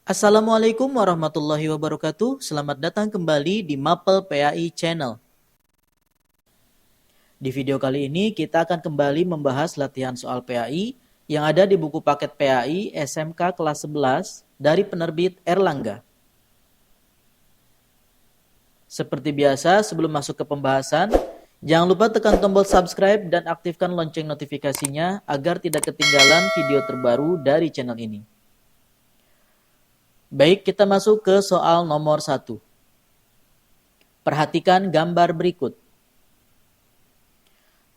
Assalamualaikum warahmatullahi wabarakatuh. Selamat datang kembali di Mapel PAI Channel. Di video kali ini kita akan kembali membahas latihan soal PAI yang ada di buku paket PAI SMK kelas 11 dari penerbit Erlangga. Seperti biasa, sebelum masuk ke pembahasan, jangan lupa tekan tombol subscribe dan aktifkan lonceng notifikasinya agar tidak ketinggalan video terbaru dari channel ini. Baik, kita masuk ke soal nomor 1. Perhatikan gambar berikut.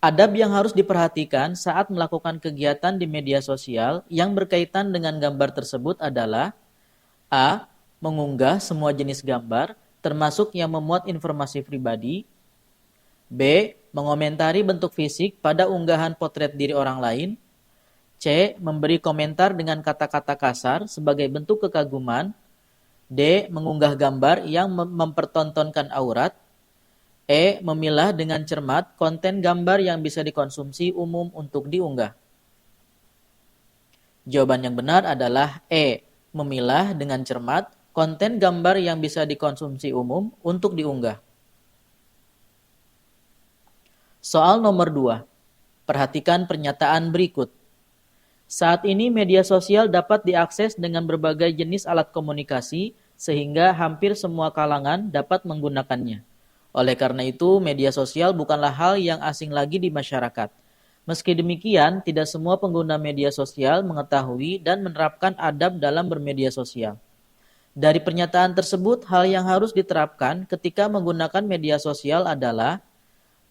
Adab yang harus diperhatikan saat melakukan kegiatan di media sosial yang berkaitan dengan gambar tersebut adalah A. Mengunggah semua jenis gambar, termasuk yang memuat informasi pribadi. B. Mengomentari bentuk fisik pada unggahan potret diri orang lain. C. Memberi komentar dengan kata-kata kasar sebagai bentuk kekaguman. D. Mengunggah gambar yang mempertontonkan aurat. E. Memilah dengan cermat konten gambar yang bisa dikonsumsi umum untuk diunggah. Jawaban yang benar adalah E. Memilah dengan cermat konten gambar yang bisa dikonsumsi umum untuk diunggah. Soal nomor 2. Perhatikan pernyataan berikut. Saat ini media sosial dapat diakses dengan berbagai jenis alat komunikasi sehingga hampir semua kalangan dapat menggunakannya. Oleh karena itu, media sosial bukanlah hal yang asing lagi di masyarakat. Meski demikian, tidak semua pengguna media sosial mengetahui dan menerapkan adab dalam bermedia sosial. Dari pernyataan tersebut, hal yang harus diterapkan ketika menggunakan media sosial adalah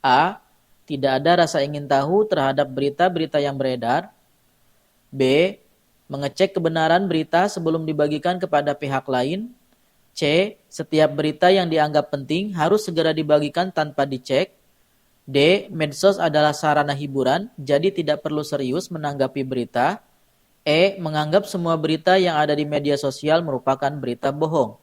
A. Tidak ada rasa ingin tahu terhadap berita-berita yang beredar. B. Mengecek kebenaran berita sebelum dibagikan kepada pihak lain. C. Setiap berita yang dianggap penting harus segera dibagikan tanpa dicek. D. Medsos adalah sarana hiburan, jadi tidak perlu serius menanggapi berita. E. Menganggap semua berita yang ada di media sosial merupakan berita bohong.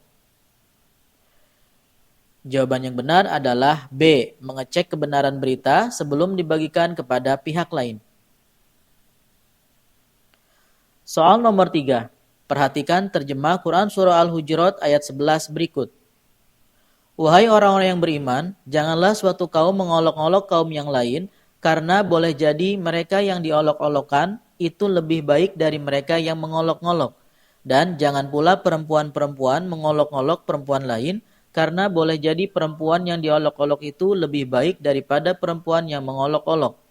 Jawaban yang benar adalah B. Mengecek kebenaran berita sebelum dibagikan kepada pihak lain. Soal nomor 3. Perhatikan terjemah Quran Surah Al-Hujurat ayat 11 berikut. Wahai orang-orang yang beriman, janganlah suatu kaum mengolok-olok kaum yang lain, karena boleh jadi mereka yang diolok-olokkan itu lebih baik dari mereka yang mengolok-olok. Dan jangan pula perempuan-perempuan mengolok-olok perempuan lain, karena boleh jadi perempuan yang diolok-olok itu lebih baik daripada perempuan yang mengolok-olok.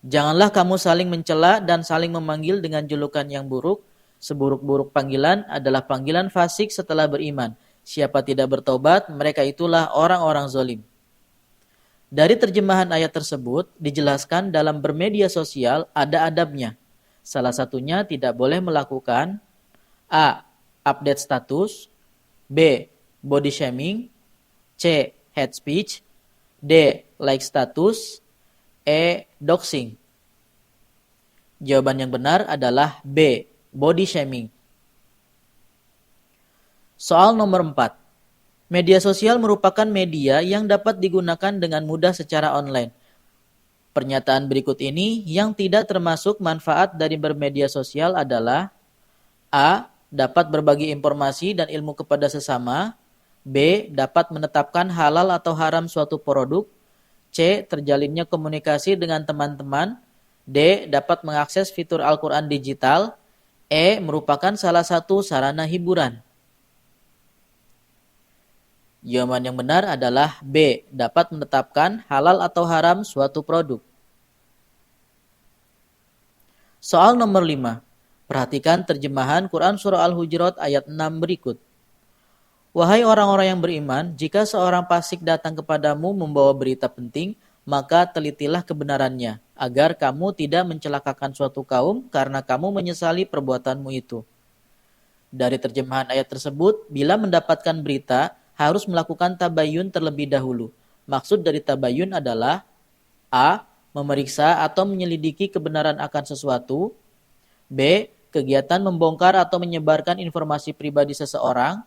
Janganlah kamu saling mencela dan saling memanggil dengan julukan yang buruk. Seburuk-buruk panggilan adalah panggilan fasik setelah beriman. Siapa tidak bertobat, mereka itulah orang-orang zalim. Dari terjemahan ayat tersebut, dijelaskan dalam bermedia sosial ada adabnya. Salah satunya tidak boleh melakukan A. Update status. B. Body shaming. C. Hate speech. D. Like status. E. Doxing. Jawaban yang benar adalah B. Body shaming. Soal nomor 4. Media sosial merupakan media yang dapat digunakan dengan mudah secara online. Pernyataan berikut ini yang tidak termasuk manfaat dari bermedia sosial adalah A. Dapat berbagi informasi dan ilmu kepada sesama. B. Dapat menetapkan halal atau haram suatu produk. C. Terjalinnya komunikasi dengan teman-teman. D. Dapat mengakses fitur Al-Quran digital. E. Merupakan salah satu sarana hiburan. Jawaban yang benar adalah B. Dapat menetapkan halal atau haram suatu produk. Soal nomor 5. Perhatikan terjemahan Quran Surah Al-Hujurat ayat 6 berikut. Wahai orang-orang yang beriman, jika seorang fasik datang kepadamu membawa berita penting, maka telitilah kebenarannya, agar kamu tidak mencelakakan suatu kaum karena kamu menyesali perbuatanmu itu. Dari terjemahan ayat tersebut, bila mendapatkan berita, harus melakukan tabayun terlebih dahulu. Maksud dari tabayun adalah A. Memeriksa atau menyelidiki kebenaran akan sesuatu. B. Kegiatan membongkar atau menyebarkan informasi pribadi seseorang.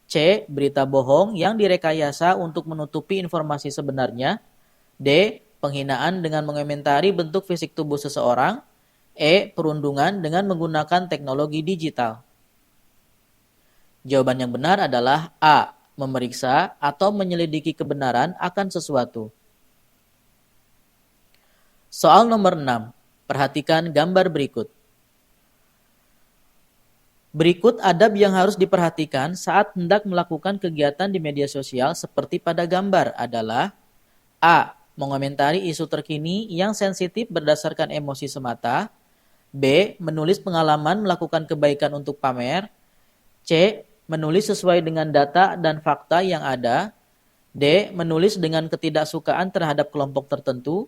C. Berita bohong yang direkayasa untuk menutupi informasi sebenarnya. D. Penghinaan dengan mengomentari bentuk fisik tubuh seseorang. E. Perundungan dengan menggunakan teknologi digital. Jawaban yang benar adalah A. Memeriksa atau menyelidiki kebenaran akan sesuatu. Soal nomor 6. Perhatikan gambar berikut. Berikut adab yang harus diperhatikan saat hendak melakukan kegiatan di media sosial seperti pada gambar adalah A. Mengomentari isu terkini yang sensitif berdasarkan emosi semata. B. Menulis pengalaman melakukan kebaikan untuk pamer. C. Menulis sesuai dengan data dan fakta yang ada. D. Menulis dengan ketidaksukaan terhadap kelompok tertentu.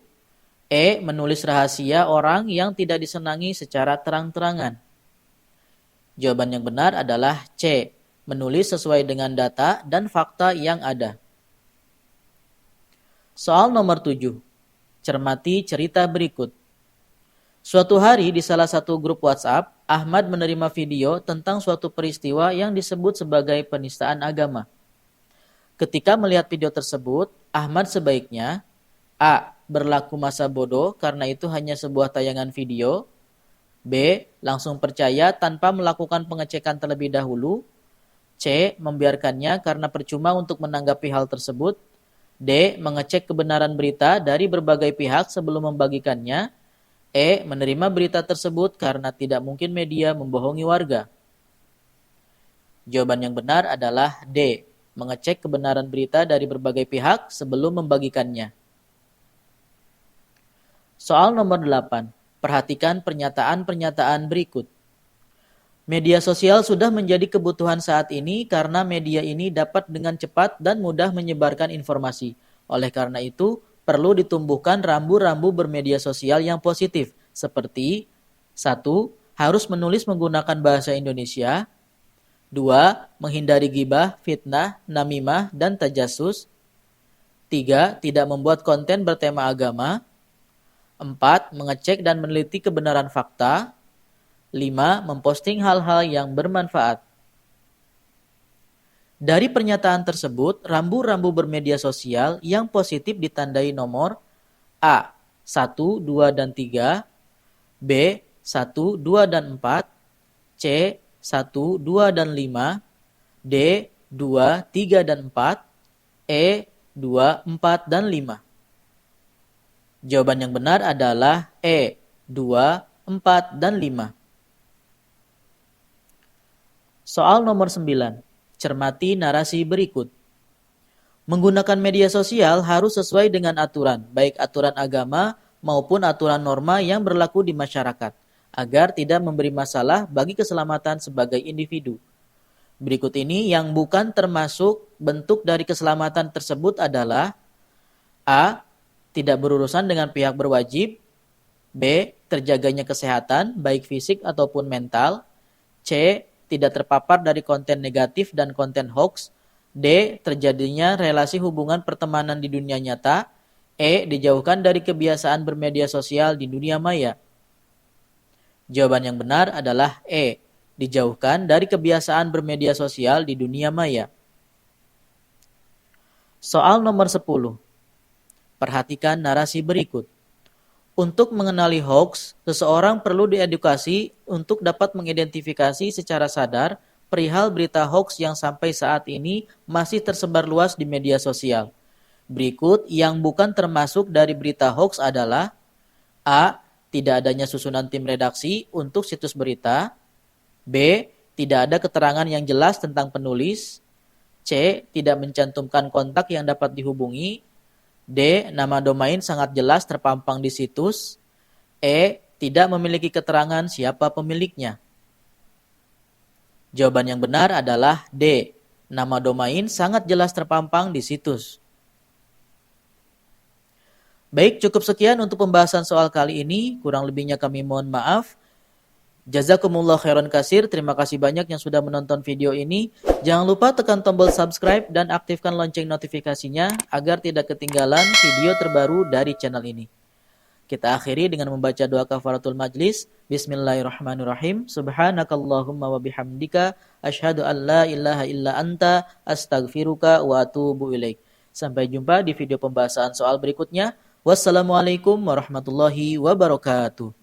E. Menulis rahasia orang yang tidak disenangi secara terang-terangan. Jawaban yang benar adalah C. Menulis sesuai dengan data dan fakta yang ada. Soal nomor 7. Cermati cerita berikut. Suatu hari di salah satu grup WhatsApp, Ahmad menerima video tentang suatu peristiwa yang disebut sebagai penistaan agama. Ketika melihat video tersebut, Ahmad sebaiknya A. Berlaku masa bodoh karena itu hanya sebuah tayangan video. B. Langsung percaya tanpa melakukan pengecekan terlebih dahulu. C. Membiarkannya karena percuma untuk menanggapi hal tersebut. D. Mengecek kebenaran berita dari berbagai pihak sebelum membagikannya. E. Menerima berita tersebut karena tidak mungkin media membohongi warga. Jawaban yang benar adalah D. Mengecek kebenaran berita dari berbagai pihak sebelum membagikannya. Soal nomor 8. Perhatikan pernyataan-pernyataan berikut. Media sosial sudah menjadi kebutuhan saat ini karena media ini dapat dengan cepat dan mudah menyebarkan informasi. Oleh karena itu, perlu ditumbuhkan rambu-rambu bermedia sosial yang positif, seperti 1. Harus menulis menggunakan bahasa Indonesia. 2. Menghindari ghibah, fitnah, namimah, dan tajasus. 3. Tidak membuat konten bertema agama. 4. Mengecek dan meneliti kebenaran fakta. 5. Memposting hal-hal yang bermanfaat. Dari pernyataan tersebut, rambu-rambu bermedia sosial yang positif ditandai nomor A. 1, 2, dan 3. B. 1, 2, dan 4. C. 1, 2, dan 5. D. 2, 3, dan 4. E. 2, 4, dan 5. Jawaban yang benar adalah E. 2, 4, dan 5. Soal nomor 9. Cermati narasi berikut. Menggunakan media sosial harus sesuai dengan aturan, baik aturan agama maupun aturan norma yang berlaku di masyarakat, agar tidak memberi masalah bagi keselamatan sebagai individu. Berikut ini yang bukan termasuk bentuk dari keselamatan tersebut adalah A. Tidak berurusan dengan pihak berwajib. B. Terjaganya kesehatan, baik fisik ataupun mental. C. Tidak terpapar dari konten negatif dan konten hoax. D. Terjadinya relasi hubungan pertemanan di dunia nyata. E. Dijauhkan dari kebiasaan bermedia sosial di dunia maya. Jawaban yang benar adalah E. Dijauhkan dari kebiasaan bermedia sosial di dunia maya. Soal nomor 10. Perhatikan narasi berikut. Untuk mengenali hoax, seseorang perlu diedukasi untuk dapat mengidentifikasi secara sadar perihal berita hoax yang sampai saat ini masih tersebar luas di media sosial. Berikut yang bukan termasuk dari berita hoax adalah A. Tidak adanya susunan tim redaksi untuk situs berita. B. Tidak ada keterangan yang jelas tentang penulis. C. Tidak mencantumkan kontak yang dapat dihubungi. D. Nama domain sangat jelas terpampang di situs. E. Tidak memiliki keterangan siapa pemiliknya. Jawaban yang benar adalah D. Nama domain sangat jelas terpampang di situs. Baik, cukup sekian untuk pembahasan soal kali ini. Kurang lebihnya kami mohon maaf. Jazakumullah khairan katsir. Terima kasih banyak yang sudah menonton video ini. Jangan lupa tekan tombol subscribe dan aktifkan lonceng notifikasinya agar tidak ketinggalan video terbaru dari channel ini. Kita akhiri dengan membaca doa kafaratul majlis. Bismillahirrahmanirrahim. Subhanakallahumma wa bihamdika asyhadu an la ilaha illa anta astaghfiruka wa atubu ilaik. Sampai jumpa di video pembahasan soal berikutnya. Wassalamualaikum warahmatullahi wabarakatuh.